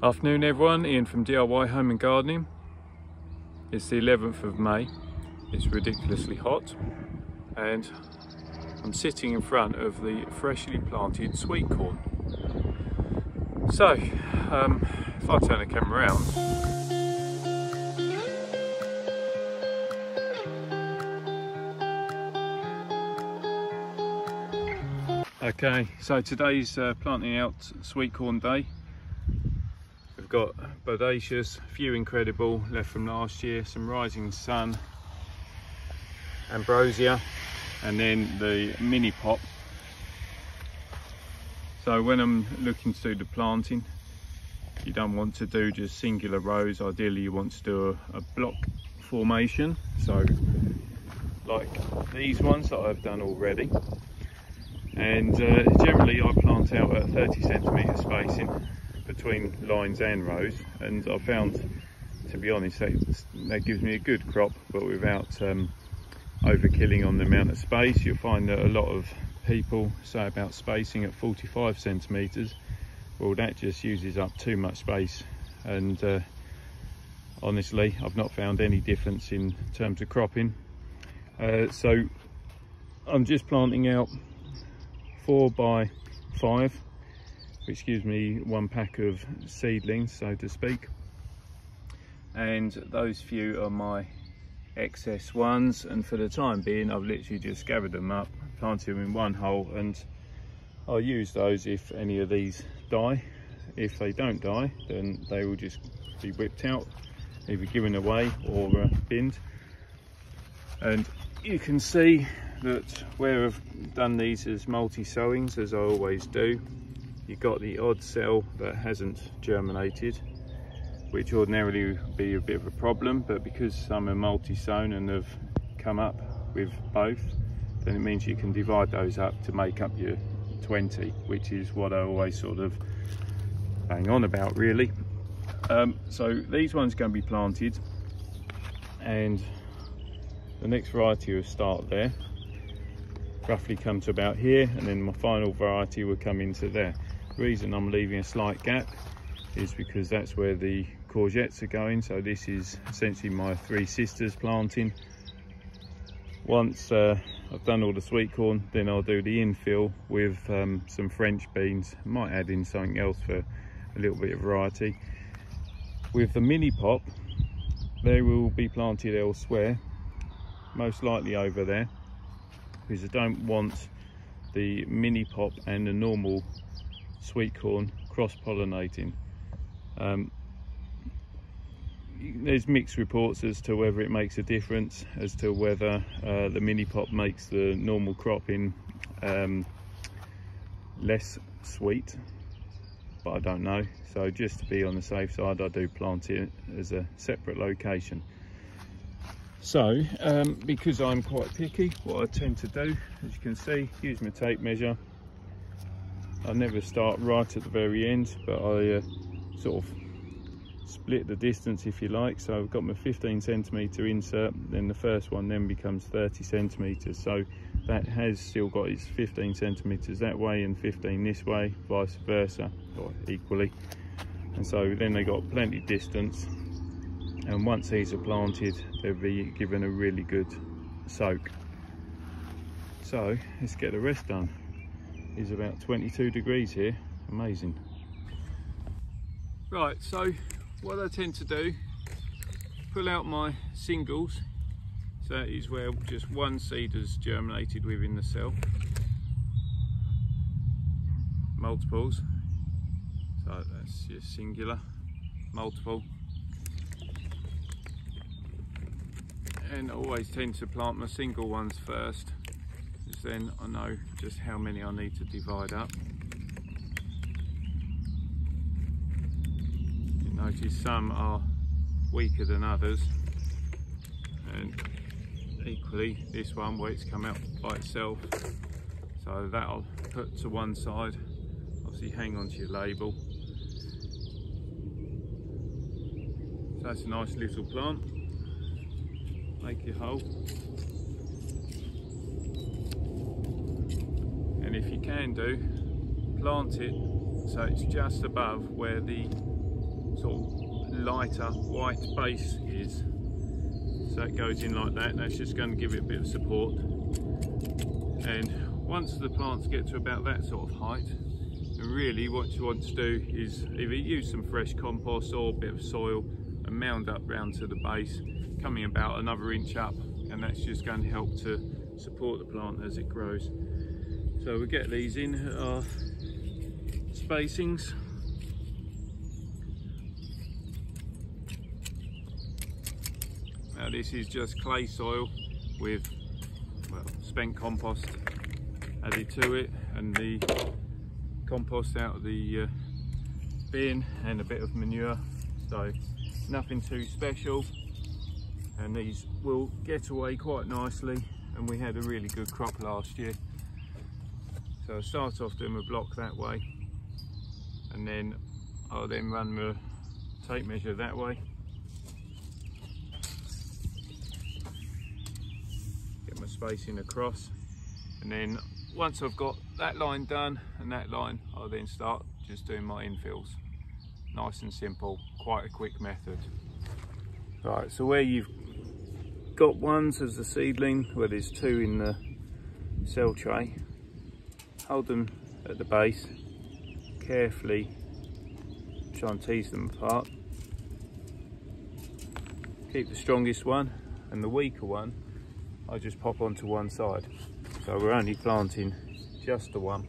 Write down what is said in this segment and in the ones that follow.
Afternoon everyone, Ian from DIY Home and Gardening. It's the 11th of May, it's ridiculously hot and I'm sitting in front of the freshly planted sweet corn. So, if I turn the camera around, okay, so today's planting out sweet corn day. We've got bodacious, few incredible left from last year, some rising sun, ambrosia, and then the mini pop. So when I'm looking to do the planting, you don't want to do just singular rows. Ideally you want to do a block formation, so like these ones that I've done already. And generally I plant out at 30 centimetre spacing between lines and rows, and I found, to be honest, that gives me a good crop, but without overkilling on the amount of space. You'll find that a lot of people say about spacing at 45 centimetres. Well, that just uses up too much space, and honestly I've not found any difference in terms of cropping. So I'm just planting out 4 by 5, which gives me 1 pack of seedlings, so to speak, and those few are my excess ones, and for the time being I've literally just gathered them up, planted them in one hole, and I'll use those if any of these die. If they don't die, then they will just be whipped out, either given away or binned. And you can see that where I've done these as multi-sowings, as I always do, you've got the odd cell that hasn't germinated, which ordinarily would be a bit of a problem, but because some are multi-sown and have come up with both, then it means you can divide those up to make up your 20, which is what I always sort of bang on about, really. So these ones are going to be planted, and the next variety will start there, roughly come to about here, and then my final variety will come into there. The reason I'm leaving a slight gap is because that's where the courgettes are going. So this is essentially my 3 sisters planting. Once I've done all the sweet corn, then I'll do the infill with some French beans. I might add in something else for a little bit of variety. With the mini pop, they will be planted elsewhere, most likely over there, because I don't want the mini pop and the normal sweet corn cross-pollinating. There's mixed reports as to whether it makes a difference, as to whether the mini pop makes the normal cropping less sweet, but I don't know. So just to be on the safe side, I do plant it as a separate location. So because I'm quite picky, what I tend to do, as you can see, use my tape measure. I never start right at the very end, but I sort of split the distance, if you like. So I've got my 15 centimetre insert, then the first one then becomes 30 centimetres. So that has still got its 15 centimetres that way and 15 this way, vice versa, or equally. And so then they got plenty of distance. And once these are planted, they'll be given a really good soak. So let's get the rest done. It's about 22 degrees here, amazing. Right, so what I tend to do, pull out my singles, so that is where just one seed has germinated within the cell. Multiples, so that's just singular, multiple. And I always tend to plant my single ones first, because then I know just how many I need to divide up. You notice some are weaker than others, and equally this one where it's come out by itself, so that I'll put to one side. Obviously hang on to your label. So that's a nice little plant. Make your hole, and if you can do, plant it so it's just above where the sort of lighter white base is. So that goes in like that. That's just going to give it a bit of support. And once the plants get to about that sort of height, and really what you want to do is either use some fresh compost or a bit of soil and mound up round to the base, coming about another inch up, and that's just going to help to support the plant as it grows. So we get these in at our spacings. Now this is just clay soil with, well, spent compost added to it, and the compost out of the bin, and a bit of manure, so nothing too special, and these will get away quite nicely, and we had a really good crop last year. So I'll start off doing a block that way, and then I'll then run my tape measure that way, get my spacing across, and then once I've got that line done and that line, I'll then start just doing my infills. Nice and simple, quite a quick method. Right, so where you've got ones as a seedling, where there's two in the cell tray, hold them at the base, carefully try and tease them apart. Keep the strongest one, and the weaker one I just pop onto one side. So we're only planting just the one.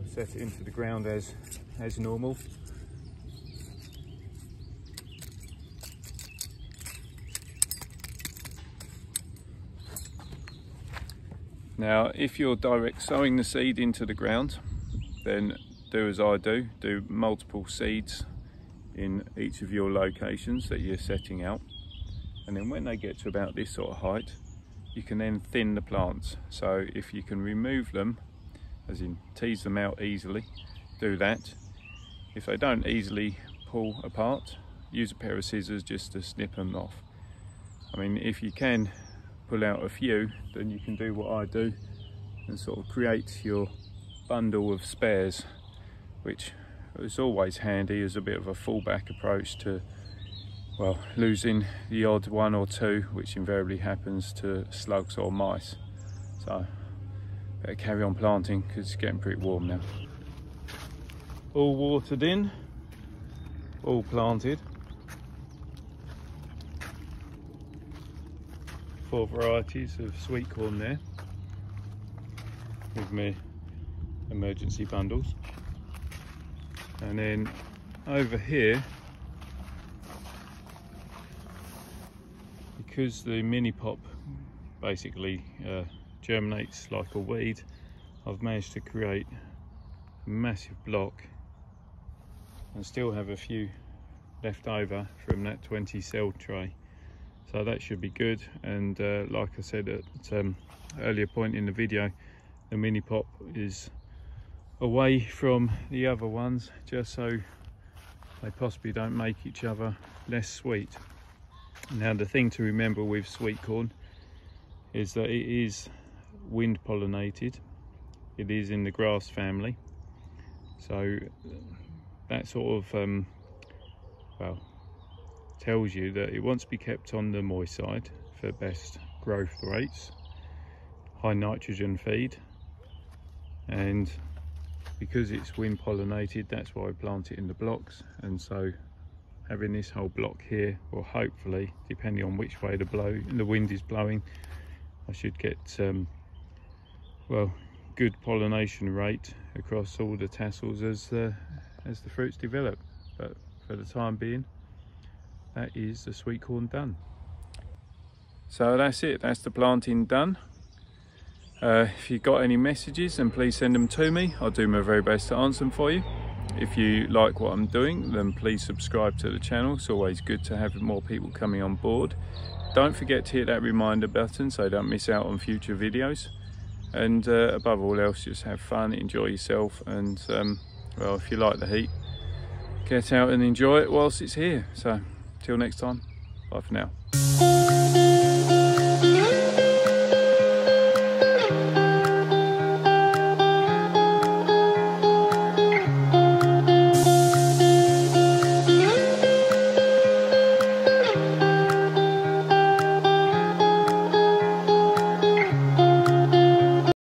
Set it into the ground as normal. Now if you're direct sowing the seed into the ground, then do as I do multiple seeds in each of your locations that you're setting out, and then when they get to about this sort of height, you can then thin the plants. So if you can remove them, as in tease them out easily, do that. If they don't easily pull apart, use a pair of scissors just to snip them off. I mean, if you can pull out a few, then you can do what I do and sort of create your bundle of spares, which is always handy as a bit of a fallback approach to, well, losing the odd one or two, which invariably happens to slugs or mice. So better carry on planting because it's getting pretty warm now. All watered in, all planted. 4 varieties of sweet corn there with my emergency bundles. And then over here, because the mini pop basically germinates like a weed, I've managed to create a massive block and still have a few left over from that 20 cell tray, so that should be good. And like I said at earlier point in the video, the mini pop is away from the other ones just so they possibly don't make each other less sweet. Now the thing to remember with sweet corn is that it is wind pollinated. It is in the grass family, so that sort of well, tells you that it wants to be kept on the moist side for best growth rates, high nitrogen feed, and because it's wind pollinated, that's why I plant it in the blocks. And so having this whole block here will hopefully, depending on which way the wind is blowing, I should get well, good pollination rate across all the tassels as the fruits develop. But for the time being, that is the sweet corn done. So that's it, that's the planting done. If you've got any messages, then please send them to me. I'll do my very best to answer them for you. If you like what I'm doing, then please subscribe to the channel. It's always good to have more people coming on board. Don't forget to hit that reminder button so you don't miss out on future videos. And above all else, just have fun, enjoy yourself, and well, if you like the heat, get out and enjoy it whilst it's here. So till next time, bye for now.